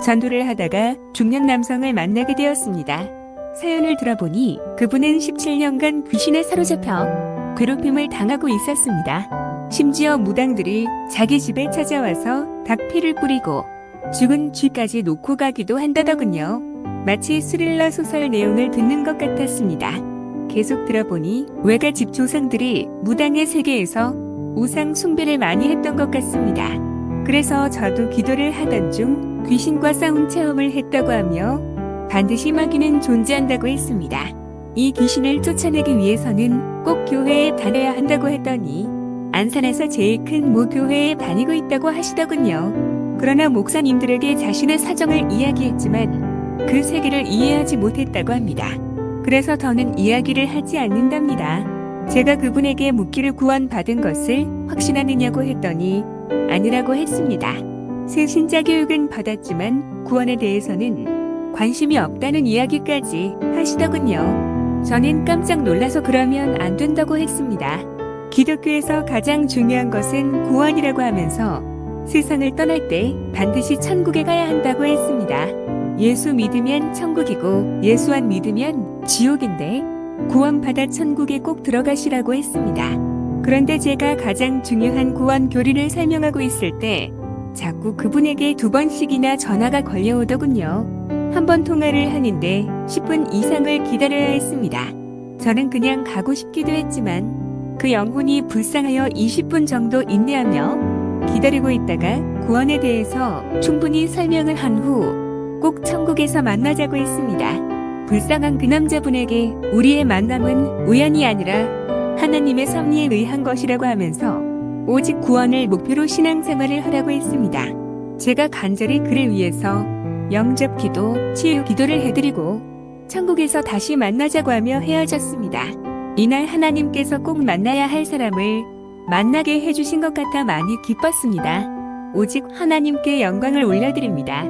전도를 하다가 중년 남성을 만나게 되었습니다. 사연을 들어보니 그분은 17년간 귀신에 사로잡혀 괴롭힘을 당하고 있었습니다. 심지어 무당들이 자기 집에 찾아와서 닭피를 뿌리고 죽은 쥐까지 놓고 가기도 한다더군요. 마치 스릴러 소설 내용을 듣는 것 같았습니다. 계속 들어보니 외가집 조상들이 무당의 세계에서 우상 숭배를 많이 했던 것 같습니다. 그래서 저도 기도를 하던 중 귀신과 싸운 체험을 했다고 하며 반드시 마귀는 존재한다고 했습니다. 이 귀신을 쫓아내기 위해서는 꼭 교회에 다녀야 한다고 했더니 안산에서 제일 큰 모 교회에 다니고 있다고 하시더군요. 그러나 목사님들에게 자신의 사정을 이야기했지만 그 세계를 이해하지 못했다고 합니다. 그래서 더는 이야기를 하지 않는답니다. 제가 그분에게 묻기를 구원받은 것을 확신하느냐고 했더니 아니라고 했습니다. 새 신자 교육은 받았지만 구원에 대해서는 관심이 없다는 이야기까지 하시더군요. 저는 깜짝 놀라서 그러면 안 된다고 했습니다. 기독교에서 가장 중요한 것은 구원이라고 하면서 세상을 떠날 때 반드시 천국에 가야 한다고 했습니다. 예수 믿으면 천국이고 예수 안 믿으면 지옥인데 구원받아 천국에 꼭 들어가시라고 했습니다. 그런데 제가 가장 중요한 구원 교리를 설명하고 있을 때 자꾸 그분에게 2번씩이나 전화가 걸려오더군요. 한 번 통화를 하는데 10분 이상을 기다려야 했습니다. 저는 그냥 가고 싶기도 했지만 그 영혼이 불쌍하여 20분 정도 인내하며 기다리고 있다가 구원에 대해서 충분히 설명을 한 후 꼭 천국에서 만나자고 했습니다. 불쌍한 그 남자분에게 우리의 만남은 우연이 아니라 하나님의 섭리에 의한 것이라고 하면서 오직 구원을 목표로 신앙생활을 하라고 했습니다. 제가 간절히 그를 위해서 영접 기도, 치유 기도를 해드리고 천국에서 다시 만나자고 하며 헤어졌습니다. 이날 하나님께서 꼭 만나야 할 사람을 만나게 해주신 것 같아 많이 기뻤습니다. 오직 하나님께 영광을 올려드립니다.